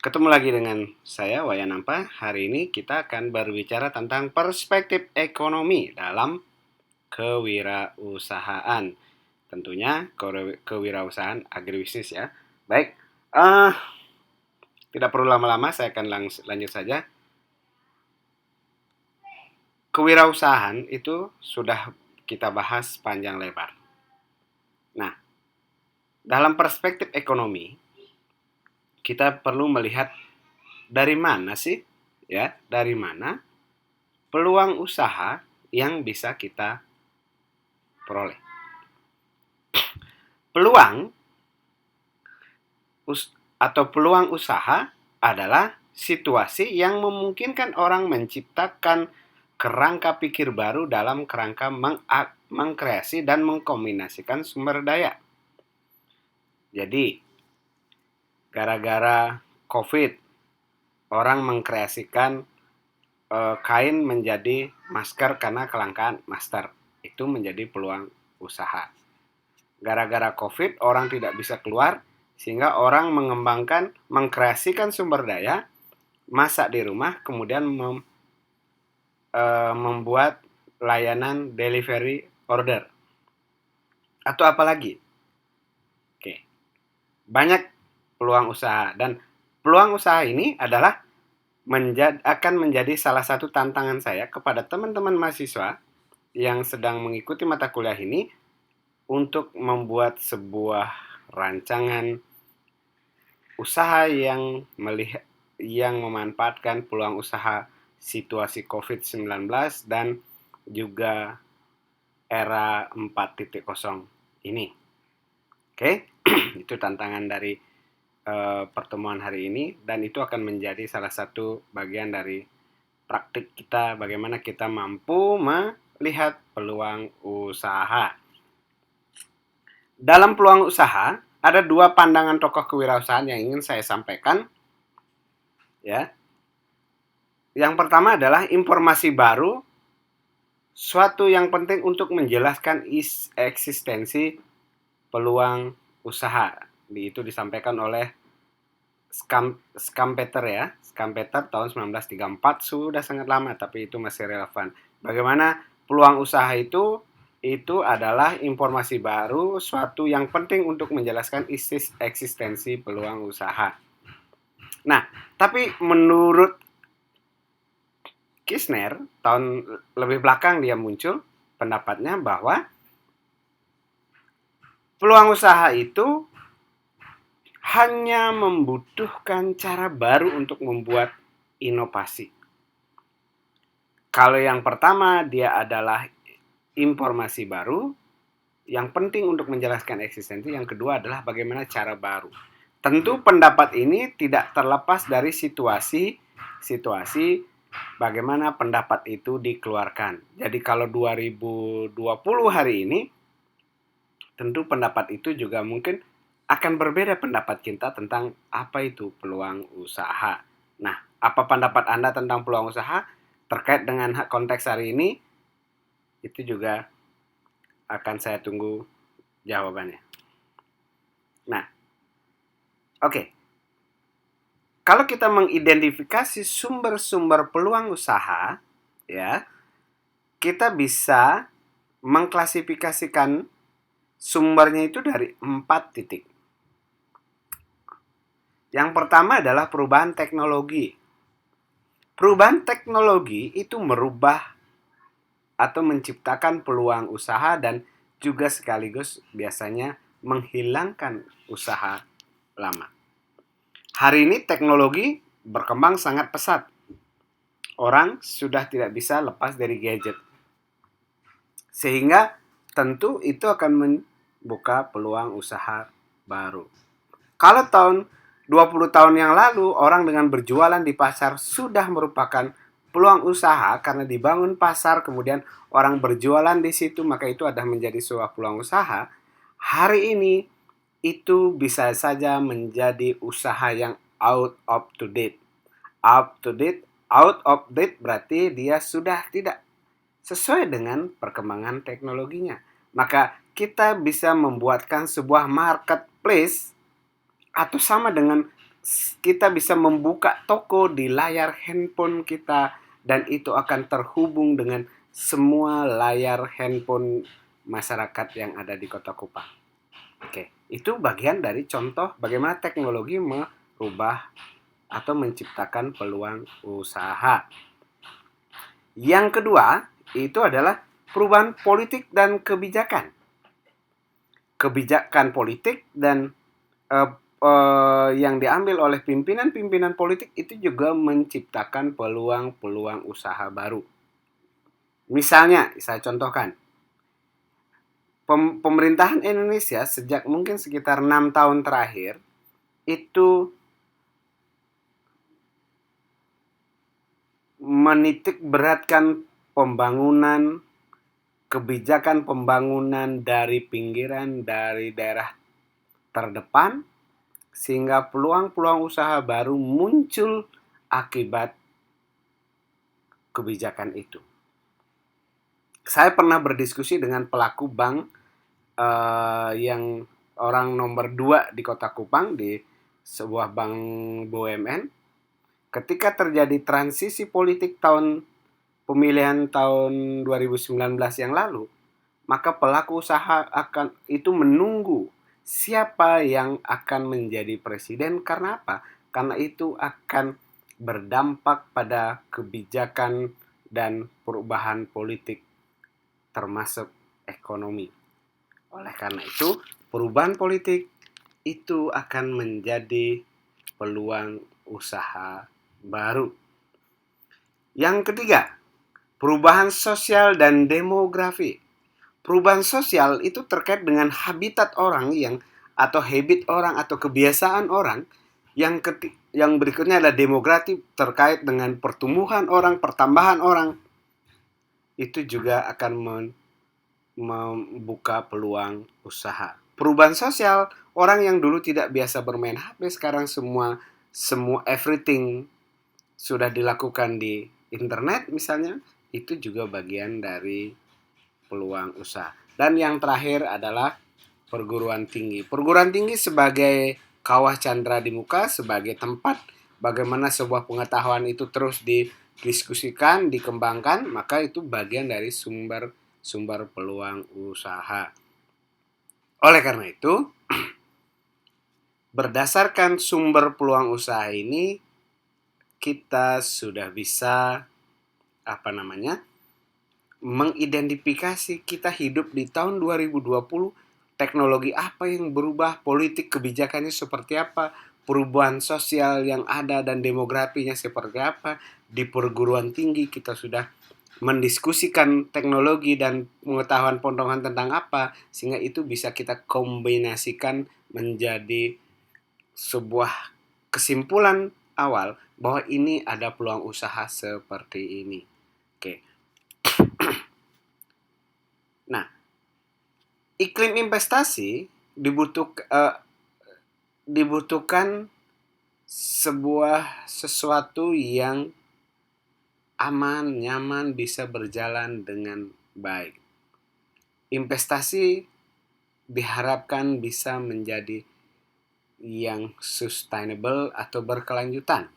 Ketemu lagi dengan saya, Wayan Nampa. Hari ini kita akan berbicara tentang perspektif ekonomi dalam kewirausahaan. Tentunya kewirausahaan agribisnis ya. Baik, eh tidak perlu lama-lama, saya akan lanjut saja. Kewirausahaan itu sudah kita bahas panjang lebar. Nah, dalam perspektif ekonomi, kita perlu melihat dari mana sih, ya, dari mana peluang usaha yang bisa kita peroleh. Peluang atau peluang usaha adalah situasi yang memungkinkan orang menciptakan kerangka pikir baru dalam kerangka mengkreasi dan mengkombinasikan sumber daya. Jadi, gara-gara COVID, orang mengkreasikan kain menjadi masker karena kelangkaan masker. Itu menjadi peluang usaha. Gara-gara COVID, orang tidak bisa keluar, sehingga orang mengkreasikan sumber daya, masak di rumah, kemudian membuat layanan delivery order. Atau apa lagi? Oke, banyak peluang usaha. Dan peluang usaha ini adalah akan menjadi salah satu tantangan saya kepada teman-teman mahasiswa yang sedang mengikuti mata kuliah ini untuk membuat sebuah rancangan usaha yang memanfaatkan peluang usaha situasi COVID-19 dan juga era 4.0 ini. Oke, itu tantangan dari pertemuan hari ini, dan itu akan menjadi salah satu bagian dari praktik kita bagaimana kita mampu melihat peluang usaha. Dalam peluang usaha, ada dua pandangan tokoh kewirausahaan yang ingin saya sampaikan. Ya. Yang pertama adalah informasi baru, suatu yang penting untuk menjelaskan eksistensi peluang usaha. Itu disampaikan oleh Schumpeter ya. Schumpeter tahun 1934, sudah sangat lama tapi itu masih relevan. Bagaimana peluang usaha itu adalah informasi baru, suatu yang penting untuk menjelaskan eksistensi peluang usaha. Nah, tapi menurut Kirchner, tahun lebih belakang dia muncul pendapatnya bahwa peluang usaha itu hanya membutuhkan cara baru untuk membuat inovasi. Kalau yang pertama dia adalah informasi baru, yang penting untuk menjelaskan eksistensi. Yang kedua adalah bagaimana cara baru. Tentu pendapat ini tidak terlepas dari situasi bagaimana pendapat itu dikeluarkan. Jadi kalau 2020 hari ini, tentu pendapat itu juga mungkin akan berbeda pendapat kita tentang apa itu peluang usaha. Nah, apa pendapat Anda tentang peluang usaha terkait dengan konteks hari ini? Itu juga akan saya tunggu jawabannya. Nah, oke. Kalau kita mengidentifikasi sumber-sumber peluang usaha, ya, kita bisa mengklasifikasikan sumbernya itu dari 4 titik. Yang pertama adalah perubahan teknologi. Perubahan teknologi itu merubah atau menciptakan peluang usaha dan juga sekaligus biasanya menghilangkan usaha lama. Hari ini teknologi berkembang sangat pesat. Orang sudah tidak bisa lepas dari gadget. Sehingga tentu itu akan membuka peluang usaha baru. Kalau tahun 20 tahun yang lalu orang dengan berjualan di pasar sudah merupakan peluang usaha karena dibangun pasar, kemudian orang berjualan di situ, maka itu adalah menjadi sebuah peluang usaha. Hari ini itu bisa saja menjadi usaha yang out of date. Out of date berarti dia sudah tidak sesuai dengan perkembangan teknologinya. Maka kita bisa membuatkan sebuah marketplace atau sama dengan kita bisa membuka toko di layar handphone kita dan itu akan terhubung dengan semua layar handphone masyarakat yang ada di Kota Kupang. Oke, itu bagian dari contoh bagaimana teknologi merubah atau menciptakan peluang usaha. Yang kedua, itu adalah perubahan politik dan kebijakan. Kebijakan politik dan eh, yang diambil oleh pimpinan-pimpinan politik itu juga menciptakan peluang-peluang usaha baru. Misalnya, saya contohkan, pemerintahan Indonesia sejak mungkin sekitar 6 tahun terakhir itu menitik beratkan pembangunan, kebijakan pembangunan dari pinggiran, dari daerah terdepan, sehingga peluang-peluang usaha baru muncul akibat kebijakan itu. Saya pernah berdiskusi dengan pelaku bank yang orang nomor 2 di Kota Kupang, di sebuah bank BUMN. Ketika terjadi transisi politik pemilihan tahun 2019 yang lalu, maka pelaku usaha akan itu menunggu siapa yang akan menjadi presiden. Karena apa? Karena itu akan berdampak pada kebijakan dan perubahan politik termasuk ekonomi. Oleh karena itu, perubahan politik itu akan menjadi peluang usaha baru. Yang ketiga, perubahan sosial dan demografi. Perubahan sosial itu terkait dengan habitat orang atau habit orang atau kebiasaan orang. Yang berikutnya adalah demografi, terkait dengan pertumbuhan orang, pertambahan orang. Itu juga akan membuka peluang usaha. Perubahan sosial, orang yang dulu tidak biasa bermain HP sekarang semua everything sudah dilakukan di internet misalnya, itu juga bagian dari peluang usaha. Dan yang terakhir adalah perguruan tinggi. Perguruan tinggi sebagai kawah candra di muka, sebagai tempat bagaimana sebuah pengetahuan itu terus didiskusikan, dikembangkan, maka itu bagian dari sumber peluang usaha. Oleh karena itu, berdasarkan sumber peluang usaha ini, kita sudah bisa mengidentifikasi kita hidup di tahun 2020, teknologi apa yang berubah, politik kebijakannya seperti apa, perubahan sosial yang ada dan demografinya seperti apa. Di perguruan tinggi kita sudah mendiskusikan teknologi dan pengetahuan tentang apa, sehingga itu bisa kita kombinasikan menjadi sebuah kesimpulan awal bahwa ini ada peluang usaha seperti ini. Oke. Nah, iklim investasi dibutuhkan sesuatu yang aman, nyaman, bisa berjalan dengan baik. Investasi diharapkan bisa menjadi yang sustainable atau berkelanjutan.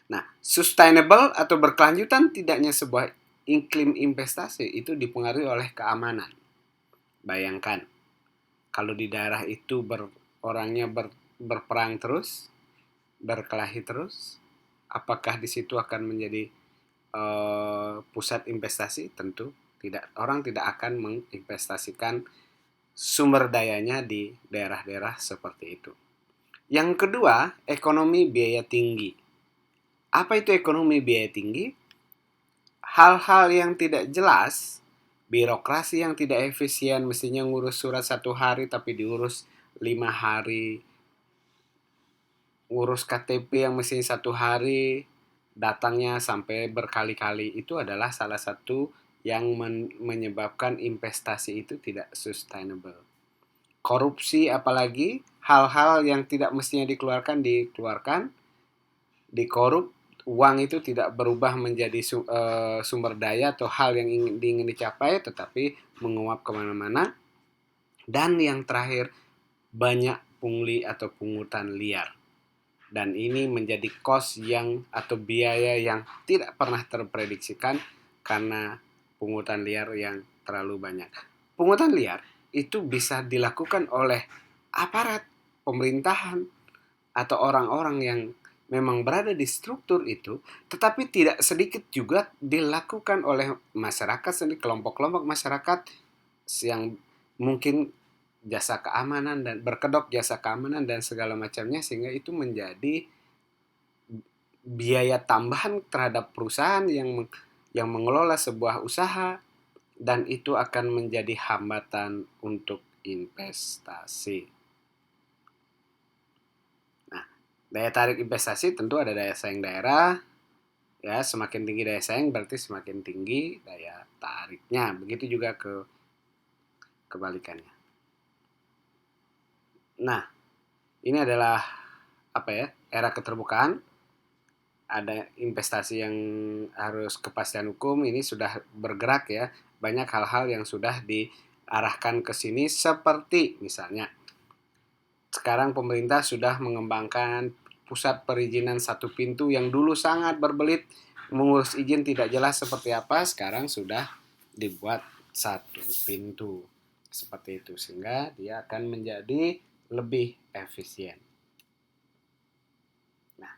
Nah, sustainable atau berkelanjutan tidaknya sebuah iklim investasi itu dipengaruhi oleh keamanan. Bayangkan, kalau di daerah itu orangnya berperang terus, berkelahi terus, apakah di situ akan menjadi pusat investasi? Tentu tidak. Orang tidak akan menginvestasikan sumber dayanya di daerah-daerah seperti itu. Yang kedua, ekonomi biaya tinggi. Apa itu ekonomi biaya tinggi? Hal-hal yang tidak jelas, birokrasi yang tidak efisien, mestinya ngurus surat 1 hari tapi diurus 5 hari, ngurus KTP yang mestinya 1 hari, datangnya sampai berkali-kali. Itu adalah salah satu yang menyebabkan investasi itu tidak sustainable. Korupsi apalagi, hal-hal yang tidak mestinya dikeluarkan, dikorup, uang itu tidak berubah menjadi sumber daya atau hal yang ingin dicapai, tetapi menguap kemana-mana. Dan yang terakhir, banyak pungli atau pungutan liar. Dan ini menjadi cost yang atau biaya yang tidak pernah terprediksikan karena pungutan liar yang terlalu banyak. Pungutan liar itu bisa dilakukan oleh aparat pemerintahan atau orang-orang yang memang berada di struktur itu, tetapi tidak sedikit juga dilakukan oleh masyarakat sendiri, kelompok-kelompok masyarakat yang mungkin jasa keamanan dan berkedok jasa keamanan dan segala macamnya, sehingga itu menjadi biaya tambahan terhadap perusahaan yang mengelola sebuah usaha, dan itu akan menjadi hambatan untuk investasi. Nah, daya tarik investasi tentu ada daya saing daerah. Ya, semakin tinggi daya saing berarti semakin tinggi daya tariknya. Begitu juga kebalikannya. Nah, ini adalah apa ya? Era keterbukaan. Ada investasi yang harus kepastian hukum, ini sudah bergerak ya. Banyak hal-hal yang sudah diarahkan ke sini, seperti misalnya sekarang pemerintah sudah mengembangkan pusat perizinan satu pintu yang dulu sangat berbelit, mengurus izin tidak jelas seperti apa, sekarang sudah dibuat satu pintu seperti itu, sehingga dia akan menjadi lebih efisien. Nah,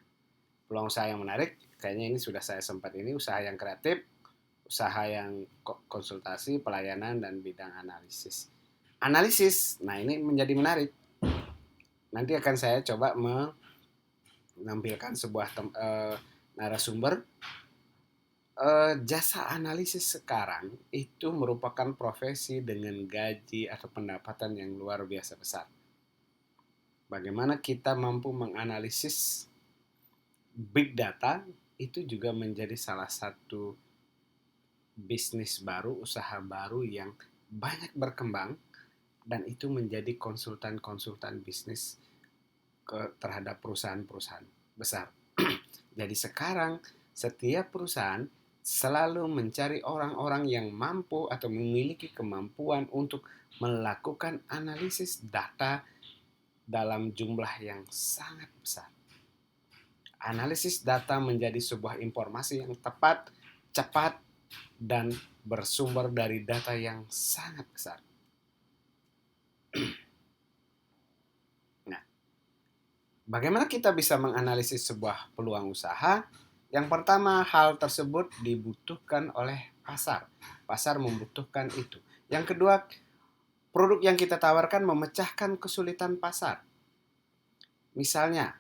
peluang usaha yang menarik, kayaknya ini sudah saya sempat ini, usaha yang kreatif, usaha yang konsultasi, pelayanan, dan bidang analisis. Analisis, nah ini menjadi menarik. Nanti akan saya coba menampilkan sebuah narasumber. Jasa analisis sekarang itu merupakan profesi dengan gaji atau pendapatan yang luar biasa besar. Bagaimana kita mampu menganalisis big data, itu juga menjadi salah satu bisnis baru, usaha baru yang banyak berkembang, dan itu menjadi konsultan-konsultan bisnis terhadap perusahaan-perusahaan besar. Jadi sekarang setiap perusahaan selalu mencari orang-orang yang mampu atau memiliki kemampuan untuk melakukan analisis data dalam jumlah yang sangat besar. Analisis data menjadi sebuah informasi yang tepat, cepat, dan bersumber dari data yang sangat besar. Nah, bagaimana kita bisa menganalisis sebuah peluang usaha? Yang pertama, hal tersebut dibutuhkan oleh pasar. Pasar membutuhkan itu. Yang kedua, produk yang kita tawarkan memecahkan kesulitan pasar. Misalnya,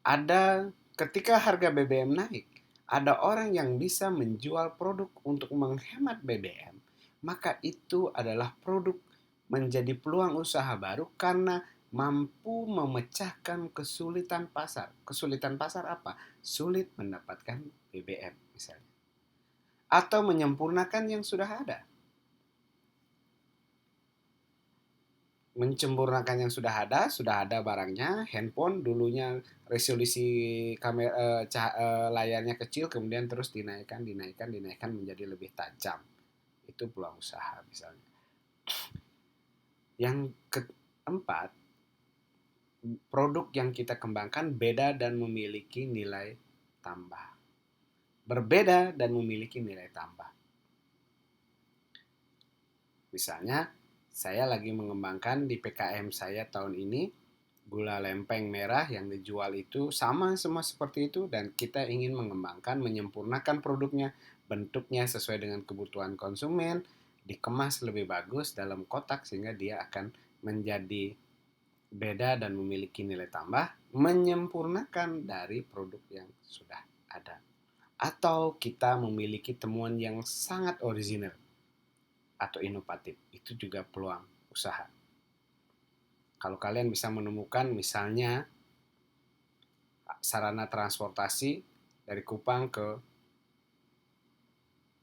ada ketika harga BBM naik, ada orang yang bisa menjual produk untuk menghemat BBM, maka itu adalah produk menjadi peluang usaha baru karena mampu memecahkan kesulitan pasar. Kesulitan pasar apa? Sulit mendapatkan BBM misalnya. Atau menyempurnakan yang sudah ada. Menyempurnakan yang sudah ada barangnya, handphone dulunya resolusi kamera layarnya kecil, kemudian terus dinaikkan menjadi lebih tajam. Itu peluang usaha misalnya. Yang keempat, produk yang kita kembangkan beda dan memiliki nilai tambah. Berbeda dan memiliki nilai tambah. Misalnya, saya lagi mengembangkan di PKM saya tahun ini, gula lempeng merah yang dijual itu sama semua seperti itu, dan kita ingin mengembangkan, menyempurnakan produknya, bentuknya sesuai dengan kebutuhan konsumen, dikemas lebih bagus dalam kotak sehingga dia akan menjadi beda dan memiliki nilai tambah, menyempurnakan dari produk yang sudah ada. Atau kita memiliki temuan yang sangat original atau inovatif, itu juga peluang usaha. Kalau kalian bisa menemukan misalnya sarana transportasi dari Kupang ke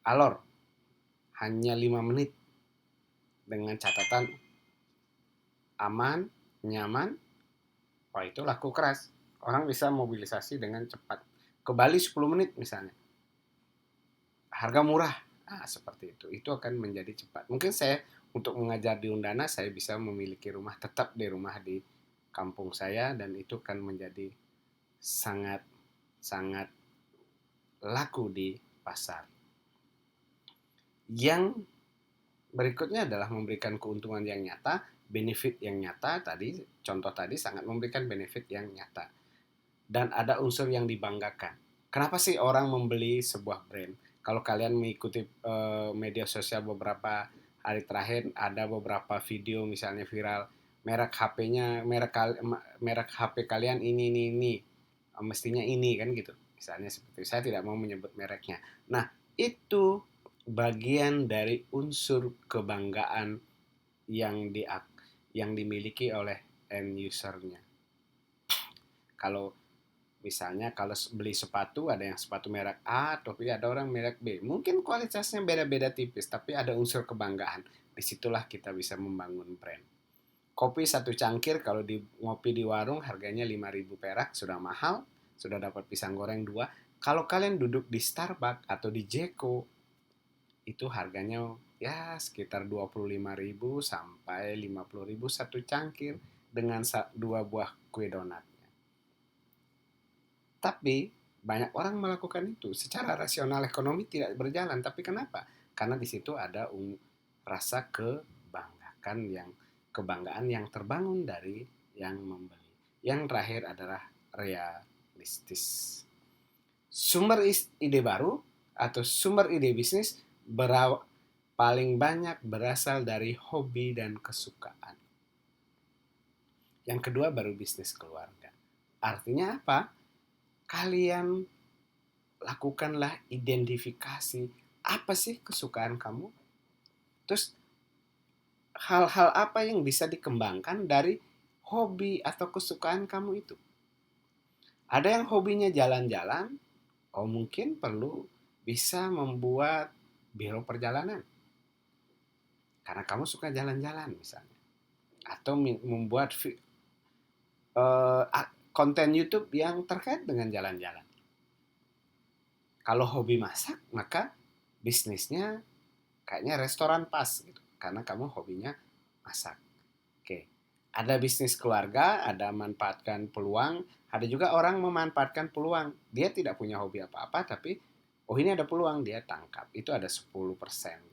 Alor hanya 5 menit dengan catatan aman, nyaman, wah itu laku keras. Orang bisa mobilisasi dengan cepat. Ke Bali 10 menit misalnya. Harga murah. Nah, seperti itu. Itu akan menjadi cepat. Mungkin saya untuk mengajar di Undana, saya bisa memiliki rumah tetap di kampung saya, dan itu akan menjadi sangat sangat laku di pasar. Yang berikutnya adalah memberikan keuntungan yang nyata, benefit yang nyata tadi, contoh tadi sangat memberikan benefit yang nyata. Dan ada unsur yang dibanggakan. Kenapa sih orang membeli sebuah brand? Kalau kalian mengikuti media sosial beberapa hari terakhir, ada beberapa video misalnya viral, merek HP-nya, merek HP kalian ini, mestinya ini kan gitu. Misalnya seperti saya tidak mau menyebut mereknya. Nah, itu bagian dari unsur kebanggaan yang di yang dimiliki oleh end usernya. Kalau misalnya kalau beli sepatu ada yang sepatu merek A, tapi ada orang merek B. Mungkin kualitasnya beda-beda tipis, tapi ada unsur kebanggaan. Disitulah kita bisa membangun brand. Kopi satu cangkir kalau di ngopi di warung harganya 5.000 perak, sudah mahal, sudah dapat pisang goreng 2. Kalau kalian duduk di Starbucks atau di Jeko, itu harganya ya sekitar 25.000 sampai 50.000 satu cangkir dengan 2 buah kue donat. Tapi banyak orang melakukan itu secara rasional ekonomi tidak berjalan. Tapi kenapa? Karena di situ ada rasa kebanggaan yang terbangun dari yang membeli. Yang terakhir adalah realistis. Sumber ide baru atau sumber ide bisnis paling banyak berasal dari hobi dan kesukaan. Yang kedua baru bisnis keluarga. Artinya apa? Kalian lakukanlah identifikasi apa sih kesukaan kamu. Terus hal-hal apa yang bisa dikembangkan dari hobi atau kesukaan kamu itu. Ada yang hobinya jalan-jalan, oh mungkin perlu bisa membuat biro perjalanan. Karena kamu suka jalan-jalan misalnya. Atau membuat konten YouTube yang terkait dengan jalan-jalan. Kalau hobi masak, maka bisnisnya kayaknya restoran pas gitu. Karena kamu hobinya masak. Oke. Ada bisnis keluarga, ada manfaatkan peluang, ada juga orang memanfaatkan peluang. Dia tidak punya hobi apa-apa tapi oh ini ada peluang, dia tangkap. Itu ada 10%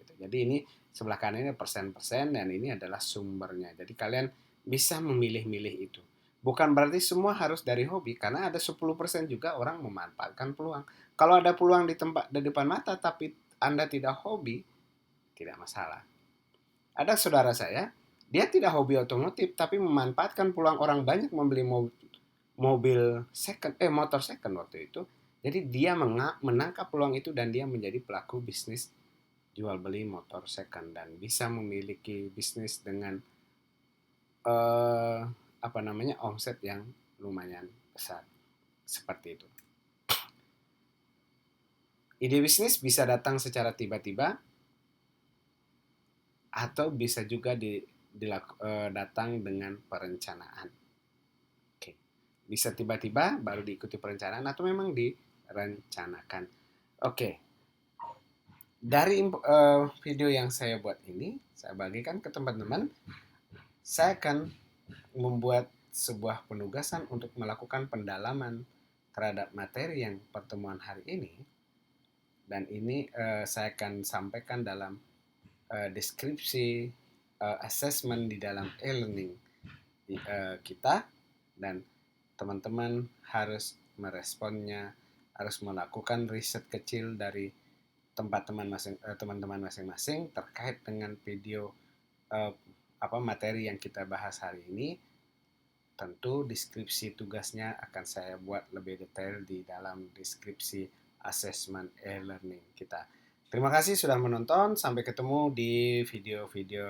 gitu. Jadi ini sebelah kanan ini persen-persen dan ini adalah sumbernya. Jadi kalian bisa memilih-milih itu. Bukan berarti semua harus dari hobi karena ada 10% juga orang memanfaatkan peluang. Kalau ada peluang di depan mata tapi Anda tidak hobi, tidak masalah. Ada saudara saya, dia tidak hobi otomotif tapi memanfaatkan peluang orang banyak membeli motor second waktu itu. Jadi dia menangkap peluang itu dan dia menjadi pelaku bisnis jual beli motor second dan bisa memiliki bisnis dengan omset yang lumayan besar. Seperti itu. Ide bisnis bisa datang secara tiba-tiba atau bisa juga datang dengan perencanaan. Oke. Bisa tiba-tiba baru diikuti perencanaan atau memang direncanakan. Oke. Dari video yang saya buat ini, saya bagikan ke teman-teman. Saya akan membuat sebuah penugasan untuk melakukan pendalaman terhadap materi yang pertemuan hari ini. Dan ini saya akan sampaikan dalam deskripsi assessment di dalam e-learning kita dan teman-teman harus meresponnya, harus melakukan riset kecil dari teman-teman masing-masing terkait dengan video materi yang kita bahas hari ini. Tentu deskripsi tugasnya akan saya buat lebih detail di dalam deskripsi assessment e-learning kita. Terima kasih sudah menonton. Sampai ketemu di video-video